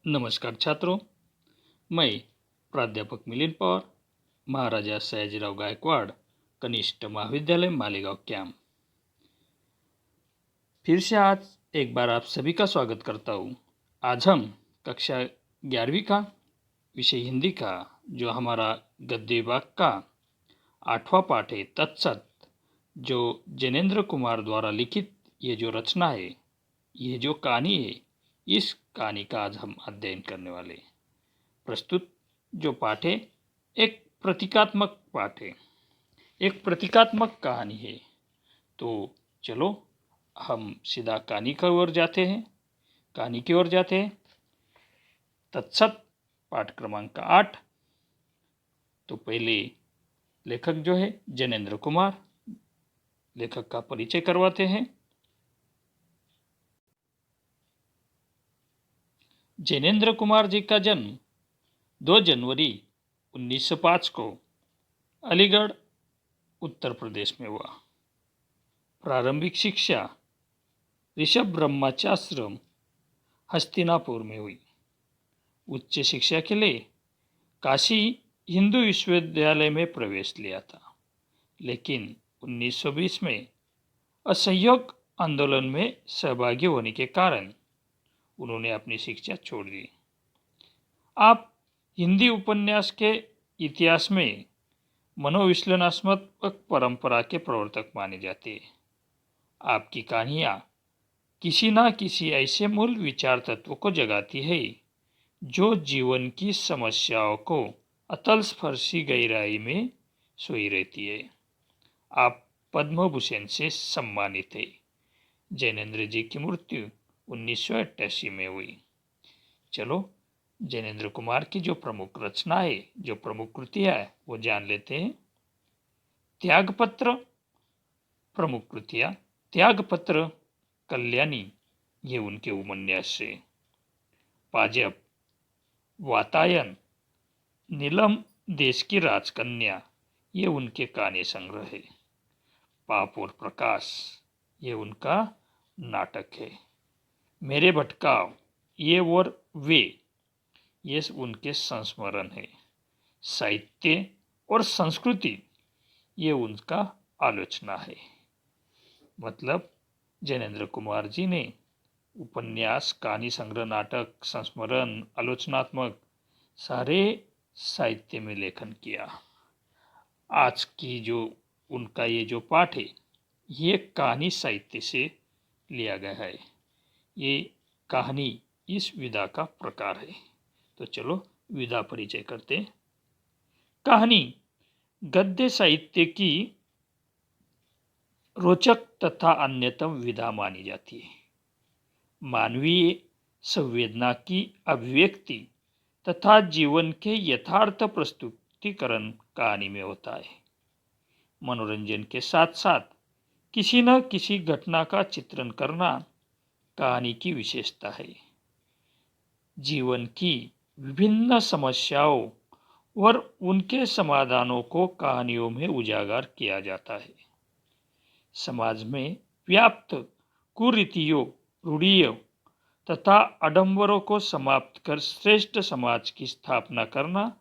नमस्कार छात्रों, मैं प्राध्यापक मिलिंद पवार, महाराजा सयाजीराव गायकवाड़ कनिष्ठ महाविद्यालय मालेगांव कैंप। फिर से आज एक बार आप सभी का स्वागत करता हूँ। आज हम कक्षा 11वीं का विषय हिंदी का जो हमारा गद्य विभाग का 8वां पाठ है तत्सत, जो जैनेन्द्र कुमार द्वारा लिखित ये जो रचना है, ये जो कहानी है, इस कहानी का आज हम अध्ययन करने वाले हैं। प्रस्तुत जो पाठ है एक प्रतीकात्मक पाठ है, एक प्रतीकात्मक कहानी है। तो चलो हम सीधा कहानी की ओर जाते हैं। तत्सत पाठ क्रमांक 8। तो पहले लेखक जो है जैनेन्द्र कुमार, लेखक का परिचय करवाते हैं। जैनेन्द्र कुमार जी का जन्म 2 जनवरी 1905 को अलीगढ़ उत्तर प्रदेश में हुआ। प्रारंभिक शिक्षा ऋषभ ब्रह्मचाश्रम हस्तिनापुर में हुई। उच्च शिक्षा के लिए काशी हिंदू विश्वविद्यालय में प्रवेश लिया था, लेकिन 1920 में असहयोग आंदोलन में सहभागी होने के कारण उन्होंने अपनी शिक्षा छोड़ दी। आप हिंदी उपन्यास के इतिहास में मनोविश्लेषणात्मक परंपरा के प्रवर्तक माने जाते हैं। आपकी कहानियाँ किसी न किसी ऐसे मूल विचार तत्व को जगाती है जो जीवन की समस्याओं को अतलस्पर्शी गहराई में सोई रहती है। आप पद्म भूषण से सम्मानित है। जैनेन्द्र जी की मृत्यु 1988 में हुई। चलो जैनेन्द्र कुमार की जो प्रमुख रचना है, जो प्रमुख कृतियाँ है, वो जान लेते हैं। त्यागपत्र प्रमुख कृतियाँ त्यागपत्र, कल्याणी ये उनके उपन्यास है। पाजब, वातायन, नीलम देश की राजकन्या ये उनके कहानी संग्रह है। पाप और प्रकाश ये उनका नाटक है। मेरे भटकाव ये और वे ये उनके संस्मरण है। साहित्य और संस्कृति ये उनका आलोचना है। मतलब जैनेन्द्र कुमार जी ने उपन्यास, कहानी संग्रह, नाटक, संस्मरण, आलोचनात्मक सारे साहित्य में लेखन किया। आज की जो उनका ये जो पाठ है, ये कहानी साहित्य से लिया गया है। ये कहानी इस विधा का प्रकार है। तो चलो विधा परिचय करते हैं। कहानी गद्य साहित्य की रोचक तथा अन्यतम विधा मानी जाती है। मानवीय संवेदना की अभिव्यक्ति तथा जीवन के यथार्थ प्रस्तुतिकरण कहानी में होता है। मनोरंजन के साथ साथ किसी न किसी घटना का चित्रण करना कहानी की विशेषता है। जीवन की विभिन्न समस्याओं और उनके समाधानों को कहानियों में उजागर किया जाता है। समाज में व्याप्त कुरीतियों, रूढ़ियों तथा आडंबरों को समाप्त कर श्रेष्ठ समाज की स्थापना करना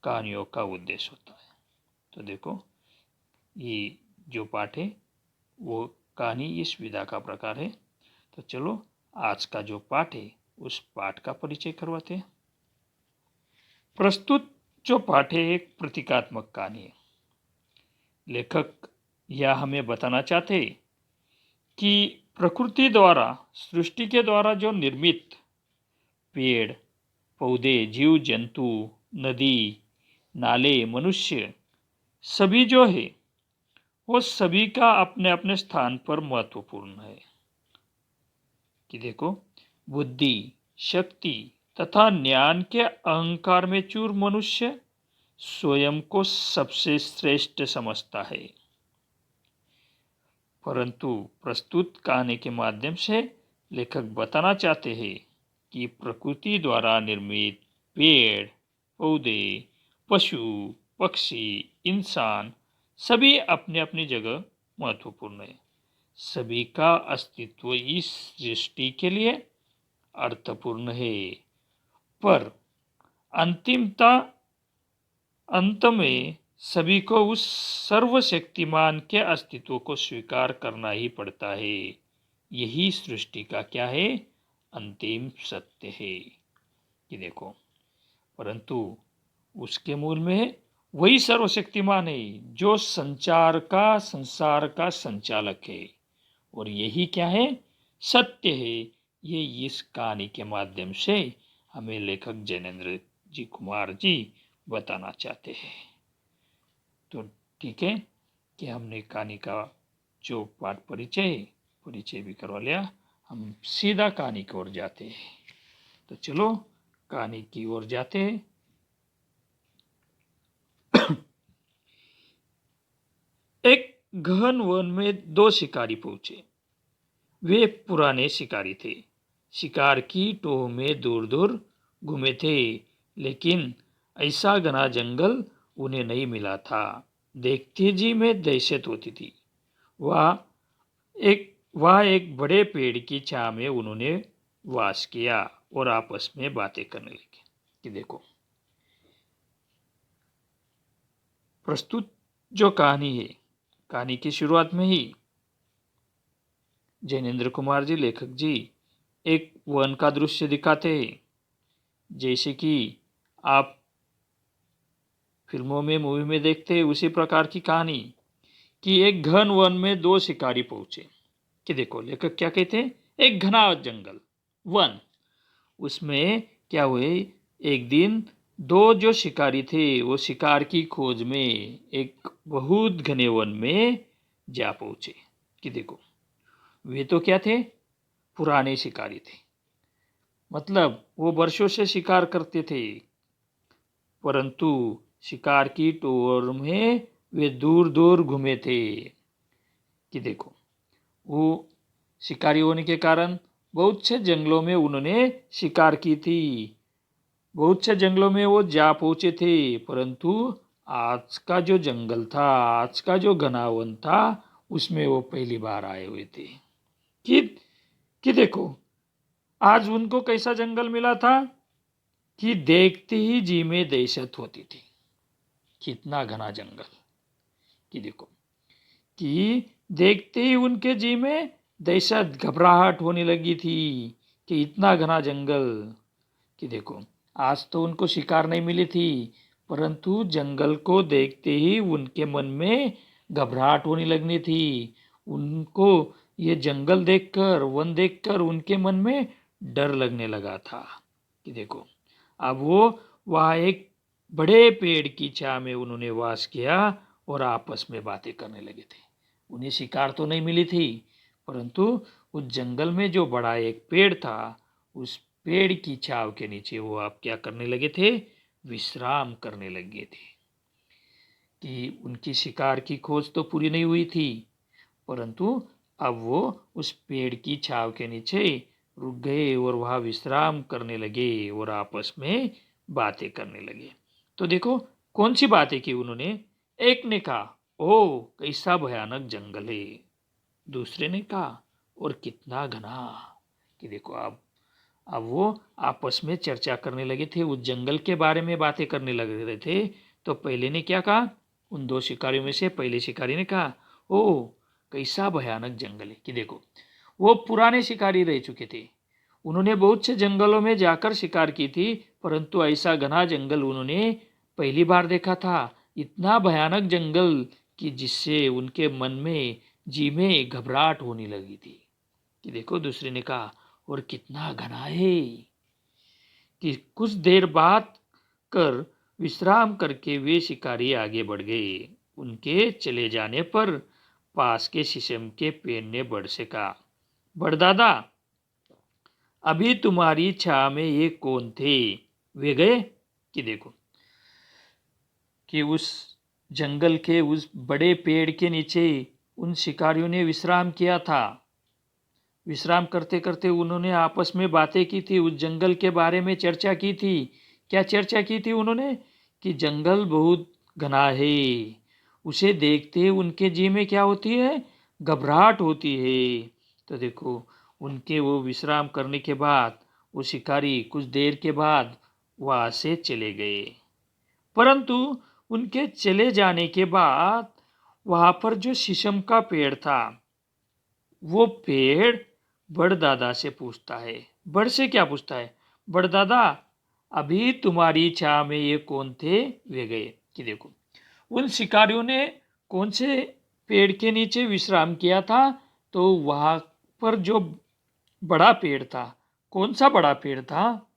कहानियों का उद्देश्य होता है। तो देखो ये जो पाठ है वो कहानी इस विधा का प्रकार है। तो चलो आज का जो पाठ है उस पाठ का परिचय करवाते हैं। प्रस्तुत जो पाठ है एक प्रतीकात्मक कहानी है। लेखक यह हमें बताना चाहते हैं कि प्रकृति द्वारा, सृष्टि के द्वारा जो निर्मित पेड़, पौधे, जीव जंतु, नदी, नाले, मनुष्य सभी जो है वो सभी का अपने अपने स्थान पर महत्वपूर्ण है। कि देखो बुद्धि, शक्ति तथा ज्ञान के अहंकार में चूर मनुष्य स्वयं को सबसे श्रेष्ठ समझता है। परंतु प्रस्तुत कहानी के माध्यम से लेखक बताना चाहते हैं कि प्रकृति द्वारा निर्मित पेड़, पौधे, पशु, पक्षी, इंसान सभी अपने अपनी जगह महत्वपूर्ण है। सभी का अस्तित्व इस सृष्टि के लिए अर्थपूर्ण है। पर अंत में सभी को उस सर्वशक्तिमान के अस्तित्व को स्वीकार करना ही पड़ता है। यही सृष्टि का क्या है? अंतिम सत्य है। कि देखो, परंतु उसके मूल में वही सर्वशक्तिमान है जो संसार का संचालक है, और यही क्या है? सत्य है। ये इस कहानी के माध्यम से हमें लेखक जैनेन्द्र जी कुमार जी बताना चाहते हैं। तो ठीक है कि हमने कहानी का जो पाठ परिचय भी करवा लिया, हम सीधा कहानी की ओर जाते हैं। तो चलो कहानी की ओर जाते हैं। एक गहन वन में दो शिकारी पहुंचे। वे पुराने शिकारी थे, शिकार की टोह में दूर दूर घूमे थे, लेकिन ऐसा घना जंगल उन्हें नहीं मिला था। देखते जी में दहशत होती थी। वह एक बड़े पेड़ की छांव में उन्होंने वास किया और आपस में बातें करने लगे। कि देखो, प्रस्तुत जो कहानी है, कहानी की शुरुआत में ही जैनेन्द्र कुमार जी लेखक जी एक वन का दृश्य दिखाते हैं, जैसे कि आप फिल्मों में, मूवी में देखते हैं उसी प्रकार की कहानी। कि एक घन वन में दो शिकारी पहुंचे। कि देखो, लेखक क्या कहते हैं? एक घना जंगल, वन, उसमें क्या हुए, एक दिन दो जो शिकारी थे वो शिकार की खोज में एक बहुत घने वन में जा पहुंचे। कि देखो, वे तो क्या थे? पुराने शिकारी थे, मतलब वो वर्षों से शिकार करते थे, परंतु शिकार की टोर में वे दूर दूर घूमे थे। कि देखो, वो शिकारी होने के कारण बहुत से जंगलों में उन्होंने शिकार की थी, बहुत से जंगलों में वो जा पहुंचे थे, परंतु आज का जो जंगल था, आज का जो घना वन था, उसमें वो पहली बार आए हुए थे। कि देखो, आज उनको कैसा जंगल मिला था कि देखते ही जी में दहशत होती थी। कितना घना जंगल! कि देखो, कि देखते ही उनके जी में दहशत, घबराहट होने लगी थी कि इतना घना जंगल। कि देखो, आज तो उनको शिकार नहीं मिली थी, परंतु जंगल को देखते ही उनके मन में घबराहट होने लगनी थी। उनको ये जंगल देखकर, वन देखकर उनके मन में डर लगने लगा था। कि देखो, अब वो वहाँ एक बड़े पेड़ की छाया में उन्होंने वास किया और आपस में बातें करने लगे थे। उन्हें शिकार तो नहीं मिली थी, परंतु उस जंगल में जो बड़ा एक पेड़ था, उस पेड़ की छाव के नीचे वो आप क्या करने लगे थे? विश्राम करने लगे थे। कि उनकी शिकार की खोज तो पूरी नहीं हुई थी, परंतु अब वो उस पेड़ की छाव के नीचे रुक गए और वहाँ विश्राम करने लगे और आपस में बातें करने लगे। तो देखो, कौन सी बातें की उन्होंने? एक ने कहा, ओह कैसा भयानक जंगल है। दूसरे ने कहा, और कितना घना। कि देखो, अब वो आपस में चर्चा करने लगे थे, उस जंगल के बारे में बातें करने लगे रहे थे। तो पहले ने क्या कहा? उन दो शिकारियों में से पहले शिकारी ने कहा, ओह कैसा भयानक जंगल है। कि देखो, वो पुराने शिकारी रह चुके थे, उन्होंने बहुत से जंगलों में जाकर शिकार की थी, परंतु ऐसा घना जंगल उन्होंने पहली बार देखा था। इतना भयानक जंगल कि जिससे उनके मन में, जी में घबराहट होने लगी थी। कि देखो, दूसरे ने कहा, और कितना घना है। कि कुछ देर बाद कर विश्राम करके वे शिकारी आगे बढ़ गए। उनके चले जाने पर पास के शीशम के पेड़ ने बड़ से कहा, बड़दादा, अभी तुम्हारी छाया में ये कौन थे? वे गए? कि देखो, कि उस जंगल के उस बड़े पेड़ के नीचे उन शिकारियों ने विश्राम किया था। विश्राम करते करते उन्होंने आपस में बातें की थी, उस जंगल के बारे में चर्चा की थी। क्या चर्चा की थी उन्होंने? कि जंगल बहुत घना है, उसे देखते उनके जी में क्या होती है? घबराहट होती है। तो देखो, उनके वो विश्राम करने के बाद वो शिकारी कुछ देर के बाद वहां से चले गए। परंतु उनके चले जाने के बाद वहां पर जो शीशम का पेड़ था, वो पेड़ बड़दादा से पूछता है। बड़ से क्या पूछता है? बड़दादा, अभी तुम्हारी छाव में ये कौन थे? वे गए। कि देखो, उन शिकारियों ने कौन से पेड़ के नीचे विश्राम किया था? तो वहां पर जो बड़ा पेड़ था, कौन सा बड़ा पेड़ था?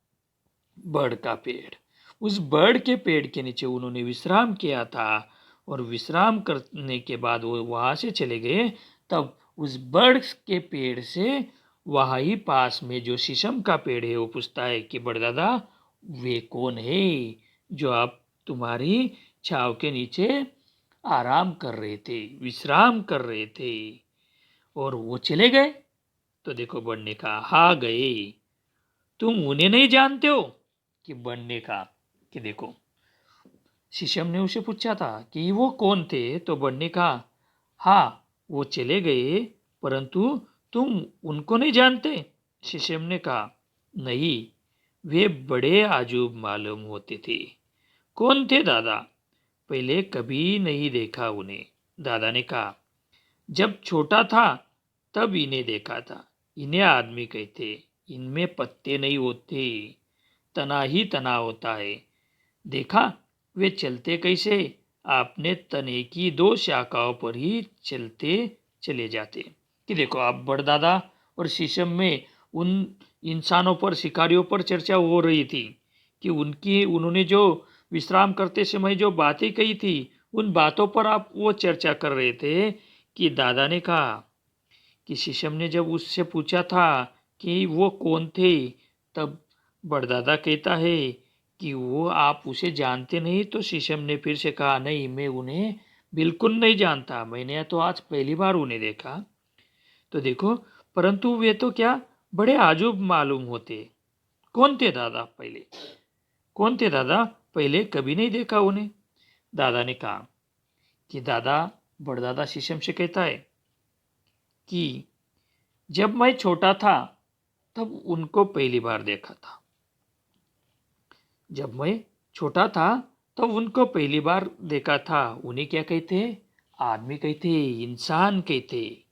बड़ का पेड़। उस बड़ के पेड़ के नीचे उन्होंने विश्राम किया था, और विश्राम करने के बाद वो वहां से चले गए। तब उस बड़ के पेड़ से वहां ही पास में जो शीशम का पेड़ है, वो पूछता है कि बड़दादा, वे कौन है जो आप तुम्हारी छाव के नीचे आराम कर रहे थे, विश्राम कर रहे थे, और वो चले गए? तो देखो, बड़ ने कहा, हाँ गए। तुम उन्हें नहीं जानते हो? कि बड़ ने कहा कि देखो, शीशम ने उसे पूछा था कि वो कौन थे? तो बड़ ने कहा, हाँ, वो चले गए, परंतु तुम उनको नहीं जानते? शीशम ने कहा, नहीं, वे बड़े आजूब मालूम होते थे। कौन थे दादा? पहले कभी नहीं देखा उन्हें। दादा ने कहा, जब छोटा था तब इन्हें देखा था। इन्हें आदमी कहते। इनमें पत्ते नहीं होते, तना ही तना होता है। देखा वे चलते कैसे? आपने तने की दो शाखाओं पर ही चलते चले जाते। कि देखो, आप बड़दादा और शीशम में उन इंसानों पर, शिकारियों पर चर्चा हो रही थी कि उन्होंने जो विश्राम करते समय जो बातें कही थी, उन बातों पर आप वो चर्चा कर रहे थे। कि दादा ने कहा कि शीशम ने जब उससे पूछा था कि वो कौन थे, तब बड़दादा कहता है कि वो आप उसे जानते नहीं? तो शीशम ने फिर से कहा, नहीं, मैं उन्हें बिल्कुल नहीं जानता, मैंने तो आज पहली बार उन्हें देखा। तो देखो, परंतु वे तो क्या बड़े आजूब मालूम होते। कौन थे दादा पहले? कौन थे दादा? पहले कभी नहीं देखा उन्हें। दादा ने कहा कि दादा, बड़दादा शीशम से कहता है कि जब मैं छोटा था तब उनको पहली बार देखा था। जब मैं छोटा था तब उनको पहली बार देखा था। उन्हें क्या कहते हैं? आदमी कहते, इंसान कहते।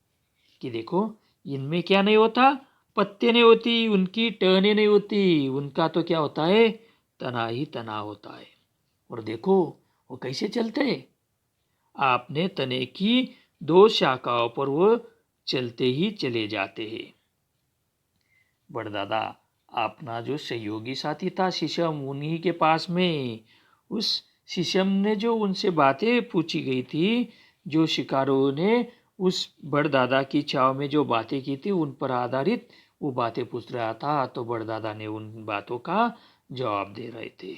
कि देखो, इनमें क्या नहीं होता? पत्ते नहीं होती, उनकी टहने नहीं होती, उनका तो क्या होता है? तना ही तना होता है। और देखो, वो कैसे चलते हैं? आपने तने की दो शाखाओं पर वो चलते ही चले जाते हैं। बड़दादा, अपना जो सहयोगी साथी था शीशम, उन्हीं के पास में उस शीशम ने जो उनसे बातें पूछी गई थी, जो शिकारों ने उस बड़दादा की छाव में जो बातें की थी, उन पर आधारित वो बातें पूछ रहा था। तो बड़दादा ने उन बातों का जवाब दे रहे थे।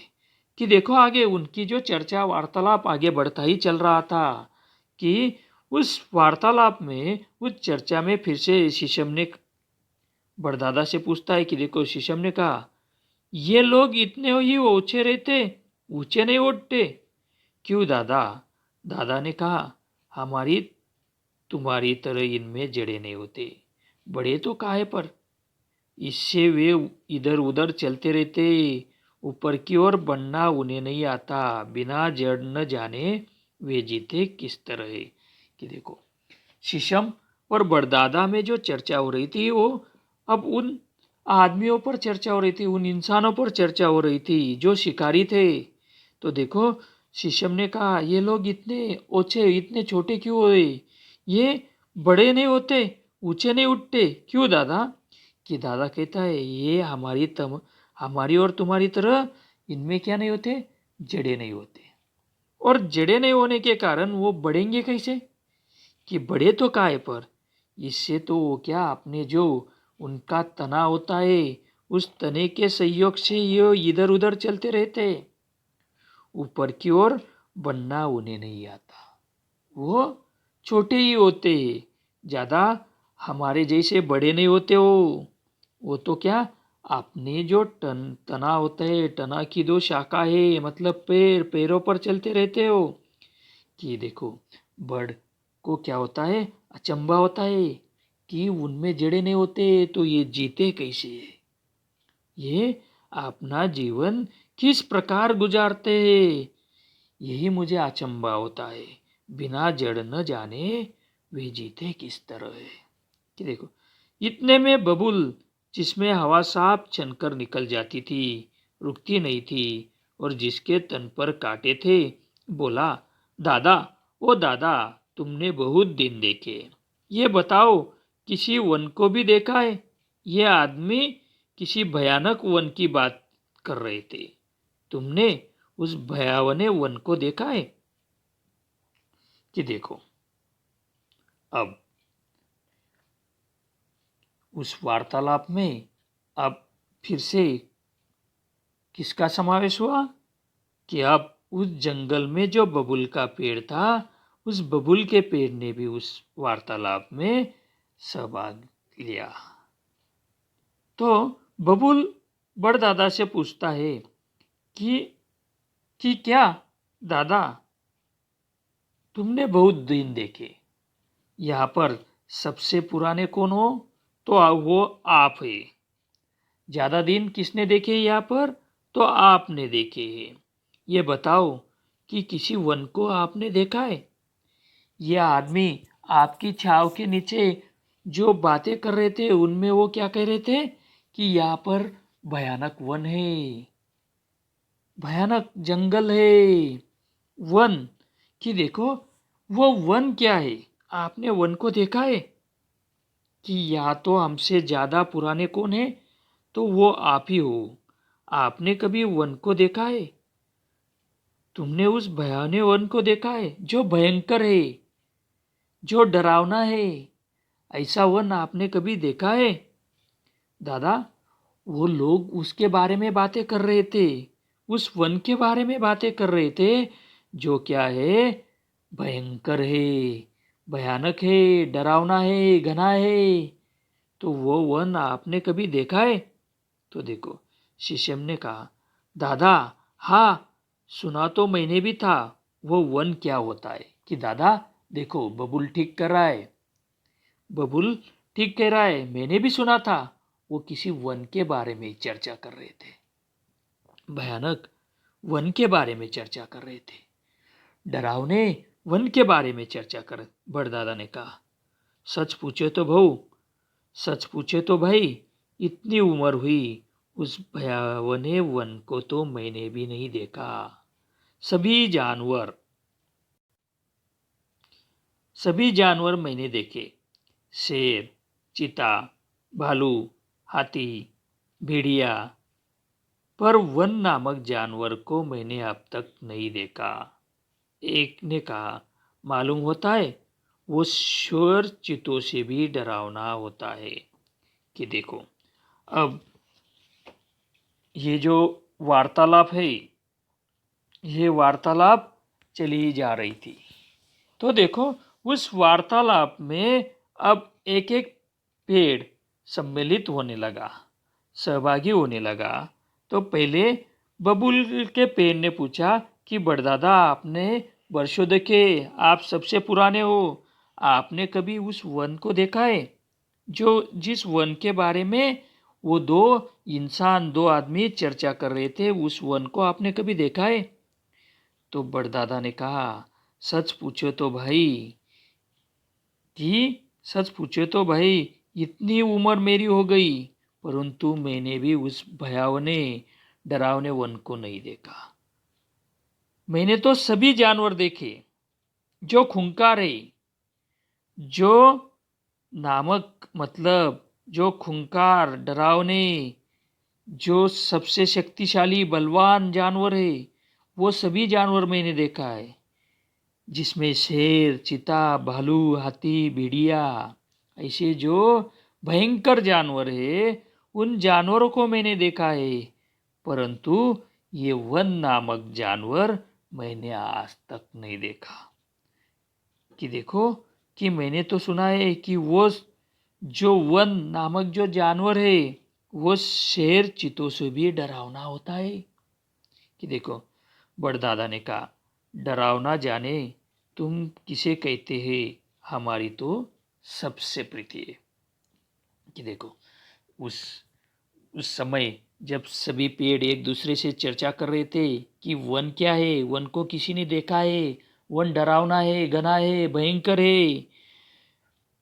कि देखो, आगे उनकी जो चर्चा वार्तालाप आगे बढ़ता ही चल रहा था। कि उस वार्तालाप में, उस चर्चा में फिर से शीशम ने बड़दादा से पूछता है कि देखो, शीशम ने कहा, ये लोग इतने ही ऊंचे रहते, ऊंचे नहीं उठते? क्यों दादा? दादा ने कहा, हमारी तुम्हारी तरह इनमें जड़े नहीं होते। बड़े तो काहे पर, इससे वे इधर उधर चलते रहते, ऊपर की ओर बढ़ना उन्हें नहीं आता। बिना जड़ न जाने वे जीते किस तरह है। कि देखो, शीशम और बड़दादा में जो चर्चा हो रही थी, वो अब उन आदमियों पर चर्चा हो रही थी, उन इंसानों पर चर्चा हो रही थी जो शिकारी थे। तो देखो, शीशम ने कहा, ये लोग इतने ऊंचे, इतने छोटे क्यों हुए? ये बड़े नहीं होते, ऊंचे नहीं उठते, क्यों दादा? कि दादा कहता है, ये हमारी और तुम्हारी तरह इनमें क्या नहीं होते? जड़े नहीं होते। और जड़े नहीं होने के कारण वो बढ़ेंगे कैसे? कि बड़े तो काहे पर, इससे तो वो क्या, अपने जो उनका तना होता है, उस तने के सहयोग से ये इधर उधर चलते रहते, ऊपर की ओर बनना उन्हें नहीं आता। वो छोटे ही होते, ज़्यादा हमारे जैसे बड़े नहीं होते। वो तो क्या, अपने जो तना होता है, तना की दो शाखा है, मतलब पैरों पर चलते रहते हो। कि देखो, बड़ को क्या होता है? अचंभा होता है कि उनमें जड़े नहीं होते, तो ये जीते कैसे? ये अपना जीवन किस प्रकार गुजारते हैं, यही मुझे अचंभा होता है। बिना जड़ न जाने वे जीते किस तरह है। कि देखो, इतने में बबुल, जिसमें हवा साफ छनकर निकल जाती थी, रुकती नहीं थी, और जिसके तन पर कांटे थे, बोला, दादा, ओ दादा, तुमने बहुत दिन देखे, ये बताओ, किसी वन को भी देखा है? ये आदमी किसी भयानक वन की बात कर रहे थे। तुमने उस भयावने वन को देखा है? कि देखो, अब उस वार्तालाप में अब फिर से किसका समावेश हुआ कि अब उस जंगल में जो बबुल का पेड़ था, उस बबुल के पेड़ ने भी उस वार्तालाप में सहभाग लिया। तो बबुल बड़दादा से पूछता है कि क्या दादा, तुमने बहुत दिन देखे, यहाँ पर सबसे पुराने कौन हो? तो वो आप है। ज्यादा दिन किसने देखे यहाँ पर? तो आपने देखे हैं। ये बताओ कि किसी वन को आपने देखा है? ये आदमी आपकी छाव के नीचे जो बातें कर रहे थे, उनमें वो क्या कह रहे थे कि यहाँ पर भयानक वन है, भयानक जंगल है, वन। कि देखो, वो वन क्या है? आपने वन को देखा है? कि या तो हमसे ज्यादा पुराने कौन है? तो वो आप ही हो। आपने कभी वन को देखा है? तुमने उस भयानक वन को देखा है जो भयंकर है, जो डरावना है? ऐसा वन आपने कभी देखा है? दादा, वो लोग उसके बारे में बातें कर रहे थे, उस वन के बारे में बातें कर रहे थे, जो क्या है, भयंकर है, भयानक है, डरावना है, घना है। तो वो वन आपने कभी देखा है? तो देखो, शिष्यम ने कहा, दादा, हाँ, सुना तो मैंने भी था। वो वन क्या होता है? कि दादा देखो, बबुल ठीक कर रहा है, बबुल ठीक कह रहा है, मैंने भी सुना था। वो किसी वन के बारे में चर्चा कर रहे थे, भयानक वन के बारे में चर्चा कर रहे थे, डरावने वन के बारे में चर्चा कर। बड़दादा ने कहा, सच पूछे तो भाऊ, सच पूछे तो भाई, इतनी उम्र हुई, उस भयावने वन को तो मैंने भी नहीं देखा। सभी जानवर मैंने देखे, शेर, चीता, भालू, हाथी, भेड़िया, पर वन नामक जानवर को मैंने अब तक नहीं देखा। एक ने कहा, मालूम होता है, वो शेर चीतों से भी डरावना होता है। कि देखो, अब ये जो वार्तालाप है, ये वार्तालाप चली जा रही थी। तो देखो, उस वार्तालाप में अब एक एक पेड़ सम्मिलित होने लगा, सहभागी होने लगा। तो पहले बबुल के पेड़ ने पूछा कि बड़दादा, आपने वर्षों देखे, आप सबसे पुराने हो, आपने कभी उस वन को देखा है? जो जिस वन के बारे में वो दो आदमी चर्चा कर रहे थे, उस वन को आपने कभी देखा है? तो बड़दादा ने कहा, सच पूछो तो भाई, कि सच पूछो तो भाई, इतनी उम्र मेरी हो गई, परंतु मैंने भी उस भयावने डरावने वन को नहीं देखा। मैंने तो सभी जानवर देखे, जो खूंखार है, जो नामक मतलब जो खूंखार, डरावने, जो सबसे शक्तिशाली बलवान जानवर है, वो सभी जानवर मैंने देखा है, जिसमें शेर, चीता, भालू, हाथी, भेड़िया, ऐसे जो भयंकर जानवर है, उन जानवरों को मैंने देखा है, परंतु ये वन नामक जानवर मैंने आज तक नहीं देखा। कि देखो, कि मैंने तो सुना है कि वो जो वन नामक जो जानवर है, वो शेर चीतों से भी डरावना होता है। कि देखो, बड़दादा ने कहा, डरावना जाने तुम किसे कहते हैं, हमारी तो सबसे प्रीति है। कि देखो, उस समय जब सभी पेड़ एक दूसरे से चर्चा कर रहे थे कि वन क्या है, वन को किसी ने देखा है, वन डरावना है, घना है, भयंकर है,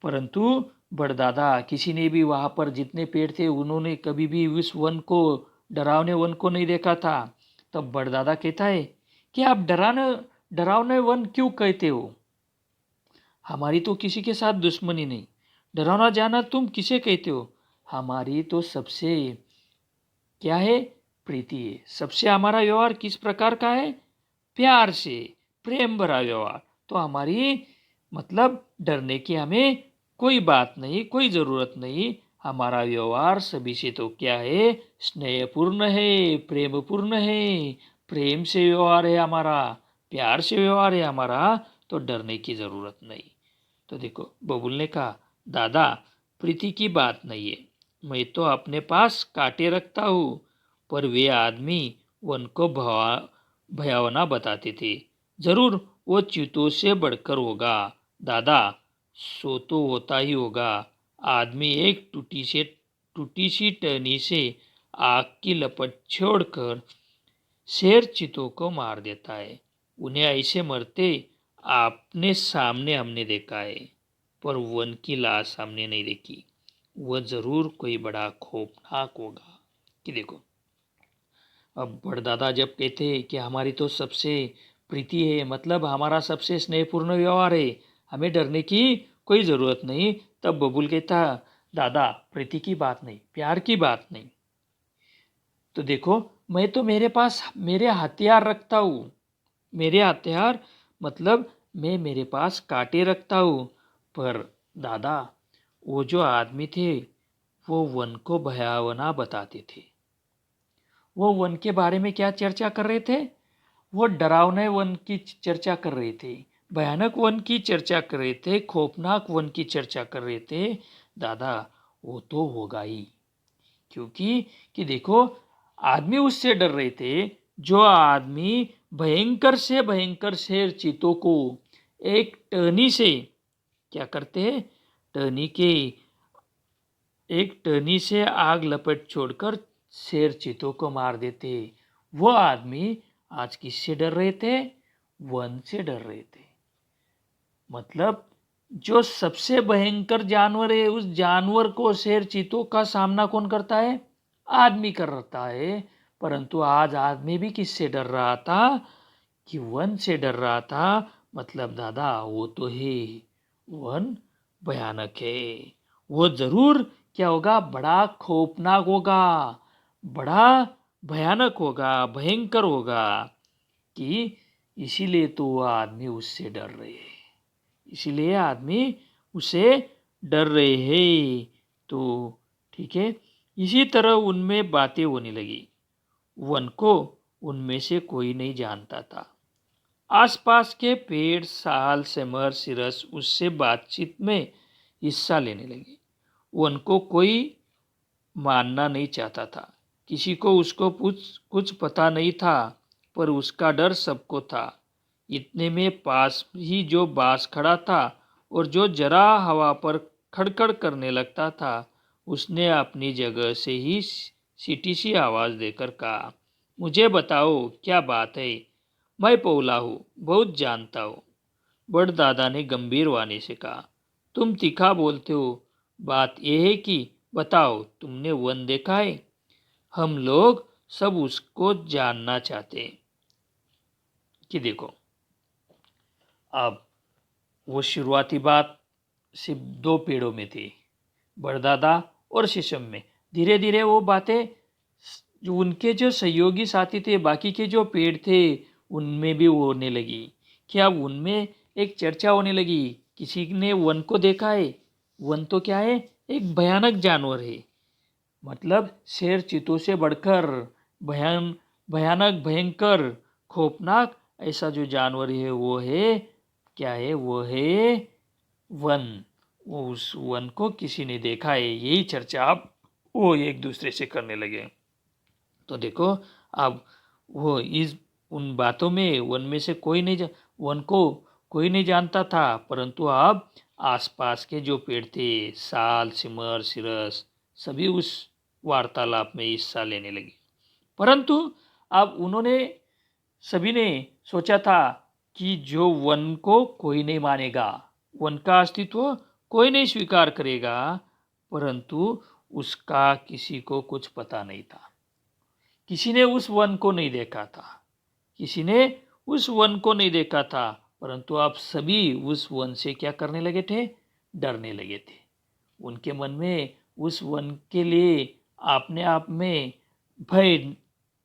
परंतु बड़दादा किसी ने भी वहाँ पर जितने पेड़ थे उन्होंने कभी भी उस वन को, डरावने वन को नहीं देखा था। तब बड़दादा कहता है कि आप डरावने वन क्यों कहते हो? हमारी तो किसी के साथ दुश्मनी नहीं, डरावना जाना तुम किसे कहते हो? हमारी तो सबसे क्या है, प्रीति है। सबसे हमारा व्यवहार किस प्रकार का है? प्यार से, प्रेम भरा व्यवहार। तो हमारी मतलब डरने की हमें कोई बात नहीं, कोई ज़रूरत नहीं। हमारा व्यवहार सभी से तो क्या है, स्नेहपूर्ण है, प्रेमपूर्ण है, प्रेम से व्यवहार है हमारा, प्यार से व्यवहार है हमारा, तो डरने की ज़रूरत नहीं। तो देखो बबुल ने कहा, दादा प्रीति की बात नहीं है, मैं तो अपने पास कांटे रखता हूँ, पर वे आदमी वन को भयावना बताते थे। जरूर वो चीतों से बढ़कर होगा दादा, सो तो होता ही होगा। आदमी एक टूटी सी टहनी से आग की लपट छोड़कर शेर चीतों को मार देता है। उन्हें ऐसे मरते आपने सामने हमने देखा है, पर वन की लाश हमने नहीं देखी। वह जरूर कोई बड़ा खौफनाक होगा। कि देखो अब बड़दादा जब कहते हैं कि हमारी तो सबसे प्रीति है, मतलब हमारा सबसे स्नेहपूर्ण व्यवहार है, हमें डरने की कोई ज़रूरत नहीं, तब बबुल कहता, दादा प्रीति की बात नहीं, प्यार की बात नहीं। तो देखो मैं तो मेरे पास मेरे हथियार रखता हूँ, मेरे हथियार मतलब मैं मेरे पास कांटे रखता हूँ। पर दादा वो जो आदमी थे वो वन को भयावना बताते थे। वो वन के बारे में क्या चर्चा कर रहे थे? वो डरावने वन की चर्चा कर रहे थे, भयानक वन की चर्चा कर रहे थे, खौफनाक वन की चर्चा कर रहे थे। दादा वो तो होगा ही, क्योंकि कि देखो आदमी उससे डर रहे थे जो आदमी भयंकर से भयंकर शेर चीतों को एक टहनी से क्या करते हैं, टहनी के एक टहनी से आग लपेट छोड़कर शेर चीतों को मार देते। वो आदमी आज किससे डर रहे थे? वन से डर रहे थे। मतलब जो सबसे भयंकर जानवर है उस जानवर को, शेर चीतों का सामना कौन करता है? आदमी करता है। परंतु आज आदमी भी किससे डर रहा था? कि वन से डर रहा था। मतलब दादा वो तो है, वन भयानक है, वो जरूर क्या होगा, बड़ा खौफनाक होगा, बड़ा भयानक होगा, भयंकर होगा। कि इसीलिए तो वो आदमी उससे डर रहे हैं, इसीलिए आदमी उसे डर रहे हैं। तो ठीक है, इसी तरह उनमें बातें होने लगी। वन को उनमें से कोई नहीं जानता था। आसपास के पेड़, साल, सेमर, सिरस उससे बातचीत में हिस्सा लेने लगे। वन को कोई मानना नहीं चाहता था, किसी को उसको कुछ पता नहीं था, पर उसका डर सबको था। इतने में पास ही जो बास खड़ा था और जो जरा हवा पर खड़खड़ करने लगता था, उसने अपनी जगह से ही सीटी सी आवाज़ देकर कहा, मुझे बताओ क्या बात है, मैं पौला हूँ, बहुत जानता हूँ। बड़दादा ने गंभीर वाणी से कहा, तुम तीखा बोलते हो, बात यह है कि बताओ तुमने वन देखा है? हम लोग सब उसको जानना चाहते हैं। कि देखो अब वो शुरुआती बात सिर्फ दो पेड़ों में थी, बड़दादा और शीशम में। धीरे धीरे वो बातें जो उनके जो सहयोगी साथी थे, बाकी के जो पेड़ थे, उनमें भी वो होने लगी। कि अब उनमें एक चर्चा होने लगी, किसी ने वन को देखा है। वन तो क्या है, एक भयानक जानवर है, मतलब शेर चीतों से बढ़कर भयानक, भयंकर, खौफनाक ऐसा जो जानवर है वो है क्या है, वो है वन। वो उस वन को किसी ने देखा है, यही चर्चा अब वो एक दूसरे से करने लगे। तो देखो अब वो इस उन बातों में वन में से वन को कोई नहीं जानता था, परंतु अब आसपास के जो पेड़ थे, साल, सिमर, सिरस, सभी उस वार्तालाप में हिस्सा लेने लगे। परंतु अब उन्होंने सभी ने सोचा था कि जो वन को कोई नहीं मानेगा, वन का अस्तित्व कोई नहीं स्वीकार करेगा, परंतु उसका किसी को कुछ पता नहीं था। किसी ने उस वन को नहीं देखा था, किसी ने उस वन को नहीं देखा था, परंतु आप सभी उस वन से क्या करने लगे थे? डरने लगे थे। उनके मन में उस वन के लिए अपने आप में भय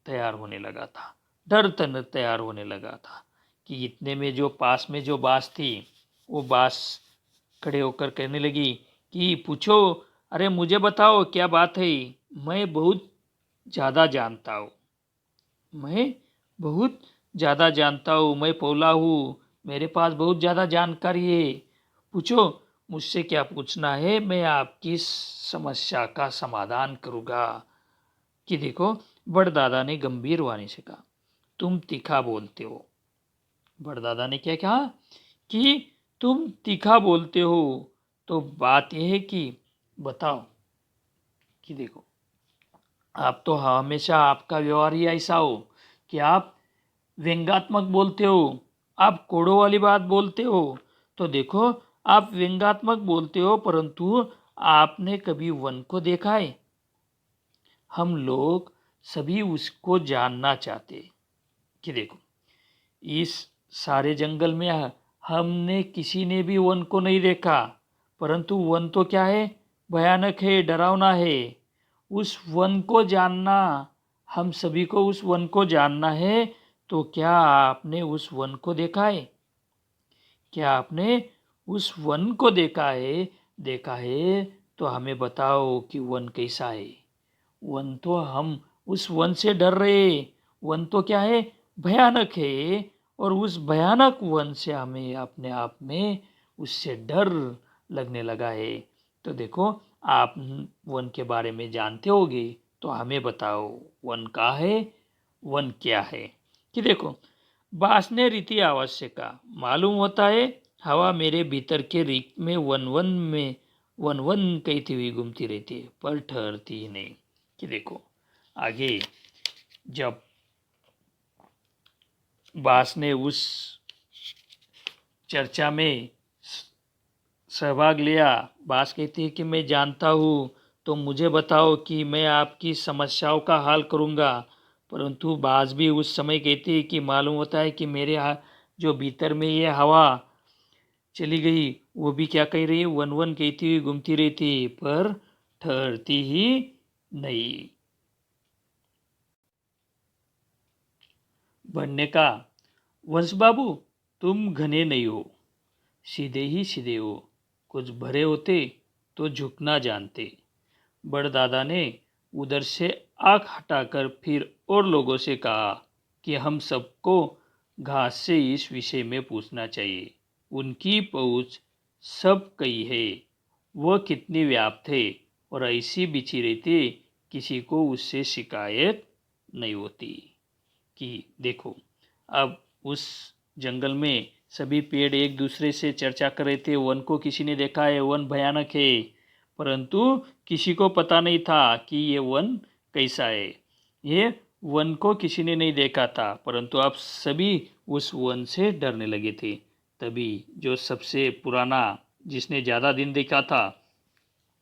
तैयार होने लगा था, डर तैयार होने लगा था कि इतने में जो पास में जो बास थी, वो बास खड़े होकर कहने लगी कि पूछो, अरे मुझे बताओ क्या बात है, मैं बहुत ज़्यादा जानता हूँ, मैं बहुत ज़्यादा जानता हूँ, मैं पौला हूँ, मेरे पास बहुत ज़्यादा जानकारी है, पूछो मुझसे क्या पूछना है, मैं आपकी समस्या का समाधान करूँगा। कि देखो, बड़दादा ने गंभीर वाणी से कहा, तुम तीखा बोलते हो। बड़दादा ने क्या कहा कि तुम तीखा बोलते हो, तो बात यह है कि बताओ। कि देखो, आप तो हमेशा आपका व्यवहार ही ऐसा हो कि आप व्यंग्यात्मक बोलते हो, आप कोड़ों वाली बात बोलते हो। तो देखो, आप व्यंग्यात्मक बोलते हो, परंतु आपने कभी वन को देखा है? हम लोग सभी उसको जानना चाहते। कि देखो, इस सारे जंगल में हमने किसी ने भी वन को नहीं देखा, परंतु वन तो क्या है? भयानक है, डरावना है। उस वन को जानना, हम सभी को उस वन को जानना है। तो क्या आपने उस वन को देखा है? क्या आपने उस वन को देखा है? देखा है तो हमें बताओ कि वन कैसा है। वन तो हम उस वन से डर रहे, वन तो क्या है? भयानक है। और उस भयानक वन से हमें अपने आप में उससे डर लगने लगा है। तो देखो, आप वन के बारे में जानते होगे, तो हमें बताओ वन कहाँ है, वन क्या है। कि देखो, बास ने रीति आवाज से कहा, मालूम होता है हवा मेरे भीतर के रिक में वन वन कहती हुई घूमती रहती है, पर ठहरती ही नहीं। कि देखो, आगे जब बास ने उस चर्चा में सहभाग लिया, बास कहती है कि मैं जानता हूँ, तो मुझे बताओ कि मैं आपकी समस्याओं का हल करूँगा। परंतु बास भी उस समय कहती है कि मालूम होता है कि मेरे जो भीतर में ये हवा चली गई, वो भी क्या कह रही है? वन वन कहती हुई घूमती रहती, पर ठहरती ही नहीं। बनने का, वंश बाबू तुम घने नहीं हो, सीधे ही सीधे हो, कुछ भरे होते तो झुकना जानते। बड़दादा ने उधर से आंख हटाकर फिर और लोगों से कहा कि हम सबको घास से इस विषय में पूछना चाहिए। उनकी पहुँच सब कई है, वह कितनी व्याप्त है, और ऐसी बिछी रहती किसी को उससे शिकायत नहीं होती। कि देखो, अब उस जंगल में सभी पेड़ एक दूसरे से चर्चा कर रहे थे, वन को किसी ने देखा है, वन भयानक है, परंतु किसी को पता नहीं था कि ये वन कैसा है। ये वन को किसी ने नहीं देखा था, परंतु आप सभी उस वन से डरने लगे थे। तभी जो सबसे पुराना, जिसने ज़्यादा दिन देखा था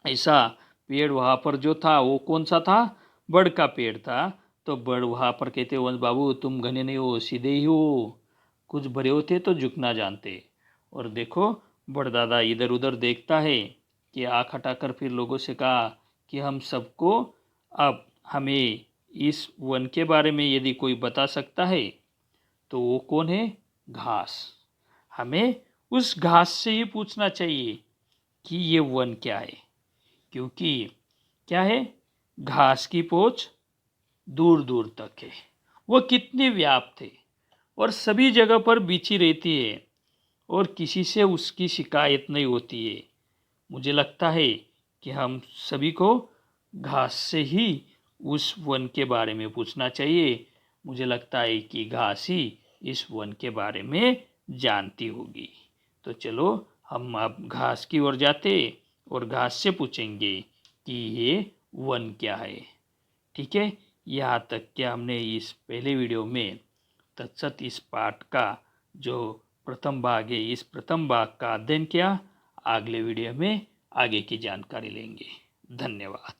ऐसा पेड़ वहाँ पर जो था, वो कौन सा था? बड़ का पेड़ था। तो बड़ वहाँ पर कहते, वंश बाबू तुम घने नहीं हो, सीधे ही हो, कुछ भरे होते तो झुकना जानते। और देखो, बड़दादा इधर उधर देखता है कि आँख हटाकर फिर लोगों से कहा कि हम सबको, अब हमें इस वन के बारे में यदि कोई बता सकता है तो वो कौन है? घास। हमें उस घास से ही पूछना चाहिए कि ये वन क्या है। क्योंकि क्या है? घास की पहुँच दूर दूर तक है, वो कितनी व्याप्त है और सभी जगह पर बिछी रहती है, और किसी से उसकी शिकायत नहीं होती है। मुझे लगता है कि हम सभी को घास से ही उस वन के बारे में पूछना चाहिए। मुझे लगता है कि घास ही इस वन के बारे में जानती होगी। तो चलो, हम अब घास की ओर जाते और घास से पूछेंगे कि ये वन क्या है। ठीक है, यहाँ तक कि हमने इस पहले वीडियो में तत्सत इस पाठ का जो प्रथम भाग है, इस प्रथम भाग का अध्ययन किया। अगले वीडियो में आगे की जानकारी लेंगे। धन्यवाद।